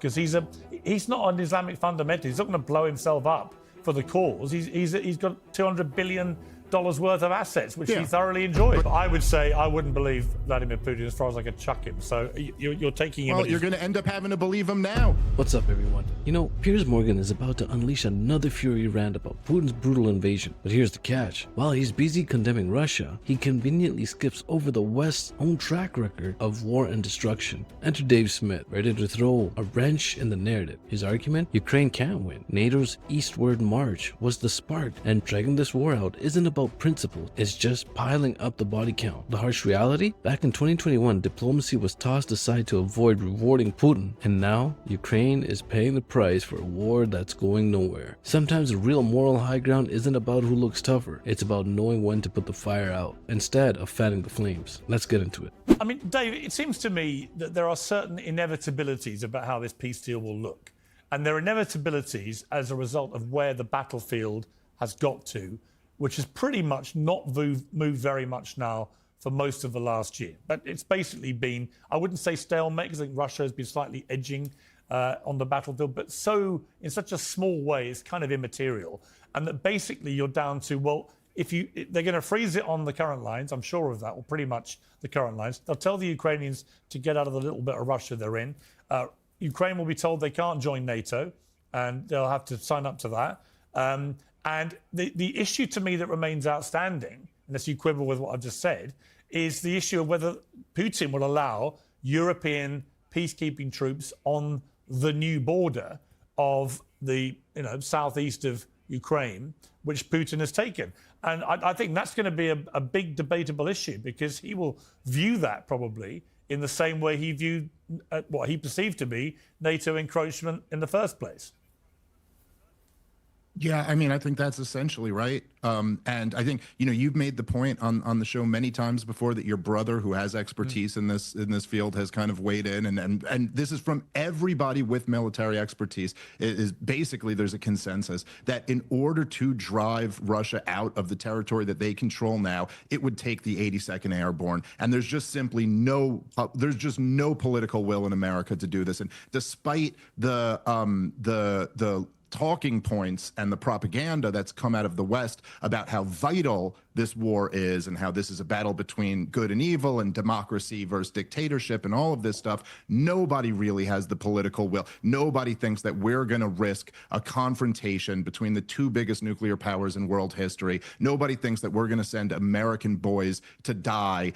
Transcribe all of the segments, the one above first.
because he's not an Islamic fundamentalist. He's not going to blow himself up for the cause. He's got $200 billion worth of assets, which he thoroughly enjoys. But I would say I wouldn't believe Vladimir Putin as far as I could chuck him. So you're taking him. Well, you're going to end up having to believe him now. What's up, everyone? You know, Piers Morgan is about to unleash another fury rant about Putin's brutal invasion. But here's the catch. While he's busy condemning Russia, he conveniently skips over the West's own track record of war and destruction. Enter Dave Smith, ready to throw a wrench in the narrative. His argument? Ukraine can't win. NATO's eastward march was the spark, and dragging this war out isn't about principle, it's just piling up the body count. The harsh reality? Back in 2021, diplomacy was tossed aside to avoid rewarding Putin, and now Ukraine is paying the price for a war that's going nowhere. Sometimes the real moral high ground isn't about who looks tougher, it's about knowing when to put the fire out, instead of fanning the flames. Let's get into it. I mean, Dave, it seems to me that there are certain inevitabilities about how this peace deal will look. And there are inevitabilities as a result of where the battlefield has got to, which has pretty much not moved very much now for most of the last year. But it's basically been, I wouldn't say stalemate, because I think Russia has been slightly edging on the battlefield, but in such a small way, it's kind of immaterial. And that basically you're down to, well, they're going to freeze it on the current lines, I'm sure of that, or pretty much the current lines. They'll tell the Ukrainians to get out of the little bit of Russia they're in. Ukraine will be told they can't join NATO, and they'll have to sign up to that. And the issue to me that remains outstanding, unless you quibble with what I've just said, is the issue of whether Putin will allow European peacekeeping troops on the new border of the southeast of Ukraine, which Putin has taken. And I think that's going to be a big debatable issue, because he will view that probably in the same way he viewed what he perceived to be NATO encroachment in the first place. Yeah, I mean, I think that's essentially right. And I think, you've made the point on the show many times before that your brother, who has expertise in this field, has kind of weighed in. And this is from everybody with military expertise. It is basically, there's a consensus that in order to drive Russia out of the territory that they control now, it would take the 82nd Airborne. And there's just simply no political will in America to do this. And despite the talking points and the propaganda that's come out of the West about how vital this war is and how this is a battle between good and evil and democracy versus dictatorship and all of this stuff, nobody really has the political will. Nobody thinks that we're going to risk a confrontation between the two biggest nuclear powers in world history. Nobody thinks that we're going to send American boys to die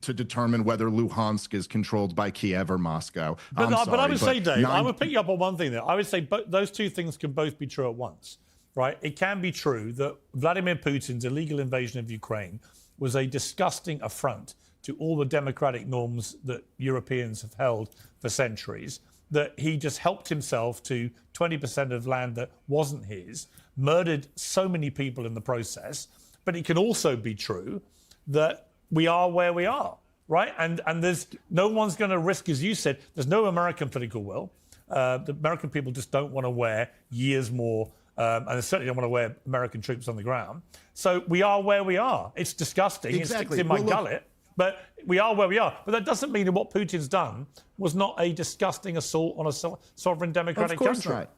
to determine whether Luhansk is controlled by Kiev or Moscow. But I would say, Dave, I would pick you up on one thing there. I would say those two things can both be true at once, right? It can be true that Vladimir Putin's illegal invasion of Ukraine was a disgusting affront to all the democratic norms that Europeans have held for centuries, that he just helped himself to 20% of land that wasn't his, murdered so many people in the process. But it can also be true that we are where we are, right? And there's no one's going to risk, as you said, there's no American political will. The American people just don't want to wear years more, and they certainly don't want to wear American troops on the ground. So we are where we are. It's disgusting. Exactly. It sticks in my gullet, but we are where we are. But that doesn't mean that what Putin's done was not a disgusting assault on a sovereign democratic country. Of course not.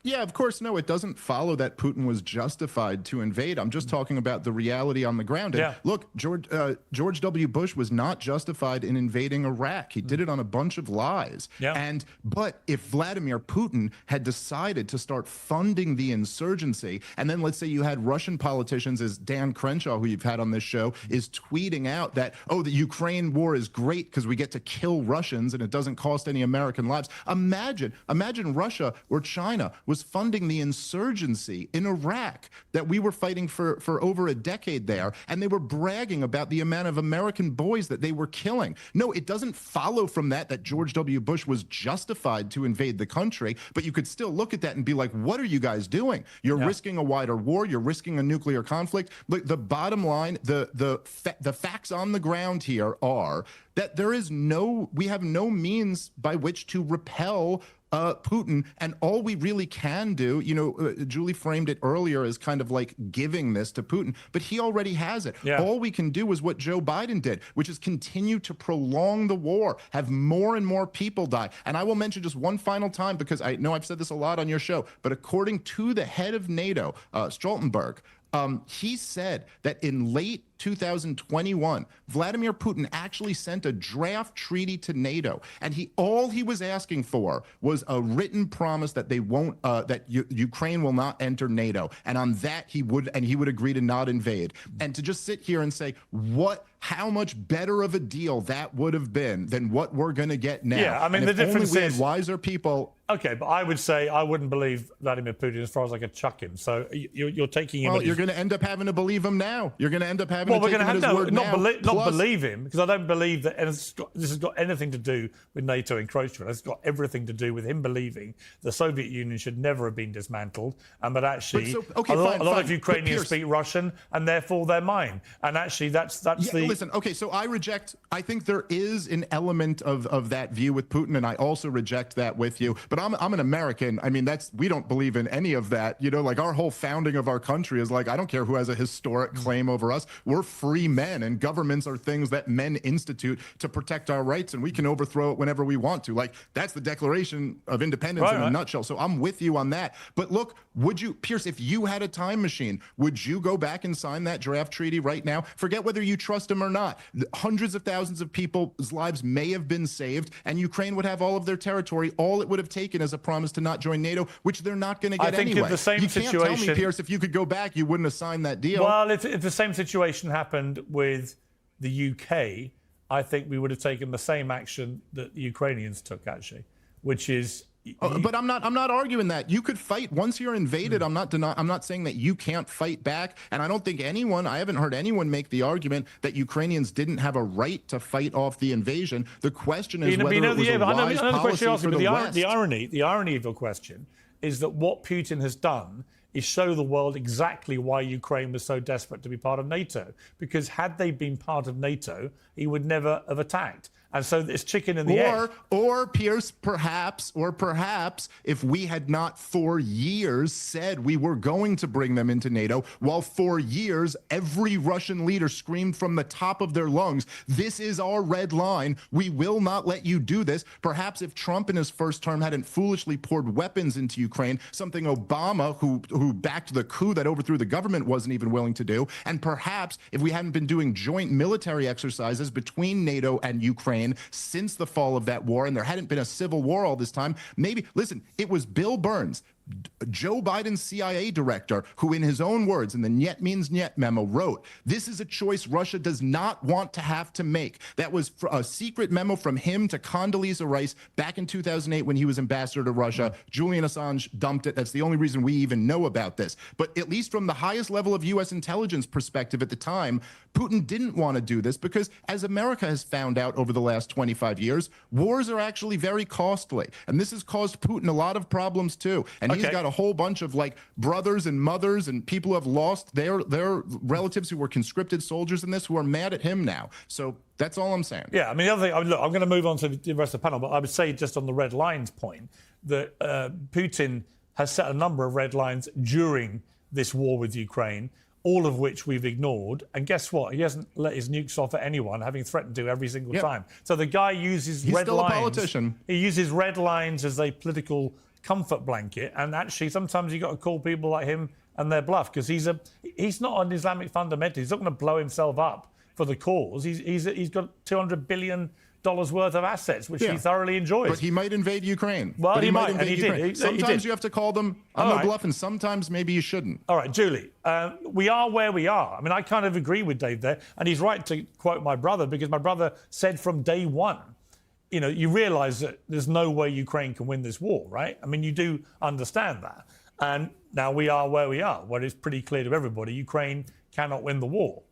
Yeah, of course, no, it doesn't follow that Putin was justified to invade. I'm just talking about the reality on the ground. And look, George W. Bush was not justified in invading Iraq. He did it on a bunch of lies. But if Vladimir Putin had decided to start funding the insurgency, and then let's say you had Russian politicians, as Dan Crenshaw, who you've had on this show, is tweeting out that, oh, the Ukraine war is great because we get to kill Russians and it doesn't cost any American lives. Imagine Russia or China was funding the insurgency in Iraq that we were fighting for over a decade there, and they were bragging about the amount of American boys that they were killing. No, it doesn't follow from that George W. Bush was justified to invade the country, but you could still look at that and be like, what are you guys doing? You're risking a wider war. You're risking a nuclear conflict. Look, the bottom line, the facts on the ground here are that we have no means by which to repel Putin. And all we really can do, you know, Julie framed it earlier as kind of like giving this to Putin, but he already has it. Yeah. All we can do is what Joe Biden did, which is continue to prolong the war, have more and more people die. And I will mention just one final time, because I know I've said this a lot on your show, but according to the head of NATO, Stoltenberg, he said that in late 2021, Vladimir Putin actually sent a draft treaty to NATO, and all he was asking for was a written promise that they won't, Ukraine will not enter NATO, and on that he would agree to not invade. And to just sit here and say how much better of a deal that would have been than what we're going to get now. Yeah, I mean, the difference is wiser people. Okay, but I would say I wouldn't believe Vladimir Putin as far as I could chuck him. So you're taking him. Well, you're going to end up having to believe him now. You're going to end up having well, to take him at his word now. Not believe him, because I don't believe that this has got anything to do with NATO encroachment. It's got everything to do with him believing the Soviet Union should never have been dismantled, and but actually a lot of Ukrainians speak Russian, and therefore they're mine. And actually, that's the. Listen, okay, so I think there is an element of that view with Putin, and I also reject that with you. But I'm an American. I mean, we don't believe in any of that. You know, like our whole founding of our country is like, I don't care who has a historic claim over us. We're free men, and governments are things that men institute to protect our rights, and we can overthrow it whenever we want to. Like, that's the Declaration of Independence in a nutshell. So I'm with you on that. But look, would you, Piers, if you had a time machine, would you go back and sign that draft treaty right now? Forget whether you trust him or not. Hundreds of thousands of people's lives may have been saved, and Ukraine would have all of their territory. All it would have taken is a promise to not join NATO, which they're not going to get anyway. I think if the same situation... You can't tell me, Piers, if you could go back, you wouldn't have signed that deal. Well, if the same situation happened with the UK, I think we would have taken the same action that the Ukrainians took, actually, which is... But I'm not arguing that. You could fight once you're invaded. I'm not saying that you can't fight back. And I don't think I haven't heard anyone make the argument that Ukrainians didn't have a right to fight off the invasion. The question is whether it was a wise policy for the West. The irony of your question is that what Putin has done is show the world exactly why Ukraine was so desperate to be part of NATO. Because had they been part of NATO, he would never have attacked. And so it's chicken and the egg. Or Piers, perhaps, if we had not for years said we were going to bring them into NATO, while for years every Russian leader screamed from the top of their lungs, this is our red line, we will not let you do this. Perhaps if Trump in his first term hadn't foolishly poured weapons into Ukraine, something Obama, who backed the coup that overthrew the government, wasn't even willing to do, and perhaps if we hadn't been doing joint military exercises between NATO and Ukraine since the fall of that war, and there hadn't been a civil war all this time, maybe, listen, it was Bill Burns, Joe Biden's CIA director, who in his own words in the Niet means Niet memo wrote, this is a choice Russia does not want to have to make. That was a secret memo from him to Condoleezza Rice back in 2008 when he was ambassador to Russia. Julian Assange dumped it. That's the only reason we even know about this. But at least from the highest level of U.S. intelligence perspective at the time, Putin didn't want to do this because, as America has found out over the last 25 years, wars are actually very costly. And this has caused Putin a lot of problems too. And he's got a whole bunch of like brothers and mothers and people who have lost their relatives who were conscripted soldiers in this who are mad at him now. So that's all I'm saying. Yeah, I mean, the other thing, look, I'm going to move on to the rest of the panel, but I would say just on the red lines point that Putin has set a number of red lines during this war with Ukraine, all of which we've ignored. And guess what? He hasn't let his nukes off at anyone, having threatened to every single time. So the guy uses red lines. He's still a politician. He uses red lines as a political comfort blanket. And actually, sometimes you've got to call people like him and their bluff, because he's not an Islamic fundamentalist. He's not going to blow himself up for the cause. He's got $200 billion worth of assets, which he thoroughly enjoys. But he might invade Ukraine. Well, he might, and he did. Sometimes you have to call them, I'm no bluff, and sometimes maybe you shouldn't. All right, Julie, we are where we are. I mean, I kind of agree with Dave there, and he's right to quote my brother, because my brother said from day one, you know, you realise that there's no way Ukraine can win this war, right? I mean, you do understand that. And now we are where we are, where it's pretty clear to everybody Ukraine cannot win the war.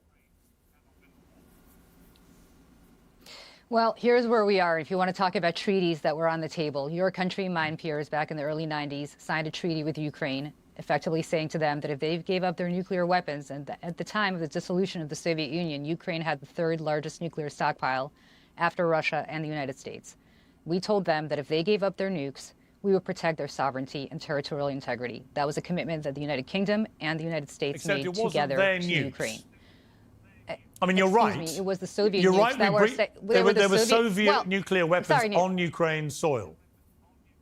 Well, here's where we are. If you want to talk about treaties that were on the table, your country, mine, Piers, back in the early 90s, signed a treaty with Ukraine, effectively saying to them that if they gave up their nuclear weapons, and at the time of the dissolution of the Soviet Union, Ukraine had the third largest nuclear stockpile after Russia and the United States. We told them that if they gave up their nukes, we would protect their sovereignty and territorial integrity. That was a commitment that the United Kingdom and the United States Except made it wasn't together their to nukes. Ukraine. I mean, you're right. Me, it was the Soviet You're nukes right. that There were Soviet nuclear weapons sorry, on Ukraine soil.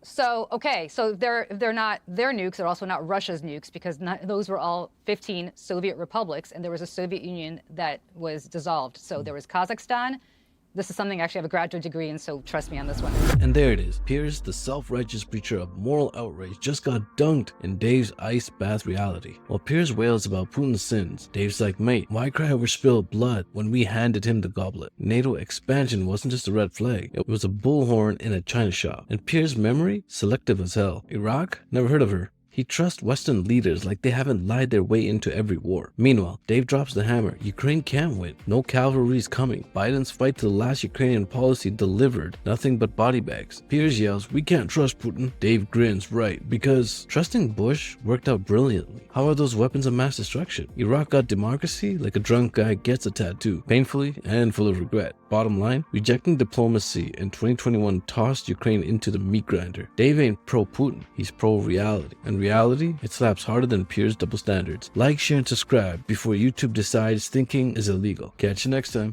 So, okay, so they're not their nukes, they're also not Russia's nukes, because those were all 15 Soviet republics, and there was a Soviet Union that was dissolved. So there was Kazakhstan. This is something I actually have a graduate degree in, so trust me on this one. And there it is. Piers, the self-righteous preacher of moral outrage, just got dunked in Dave's ice bath reality. While Piers wails about Putin's sins, Dave's like, mate, why cry over spilled blood when we handed him the goblet? NATO expansion wasn't just a red flag. It was a bullhorn in a china shop. And Piers' memory? Selective as hell. Iraq? Never heard of her. He trusts Western leaders like they haven't lied their way into every war. Meanwhile, Dave drops the hammer. Ukraine can't win. No cavalry's coming. Biden's fight to the last Ukrainian policy delivered nothing but body bags. Piers yells, we can't trust Putin. Dave grins, right, because trusting Bush worked out brilliantly. How are those weapons of mass destruction? Iraq got democracy like a drunk guy gets a tattoo, painfully and full of regret. Bottom line, rejecting diplomacy in 2021 tossed Ukraine into the meat grinder. Dave ain't pro-Putin, he's pro-reality. And reality, it slaps harder than Piers' double standards. Like, share, and subscribe before YouTube decides thinking is illegal. Catch you next time.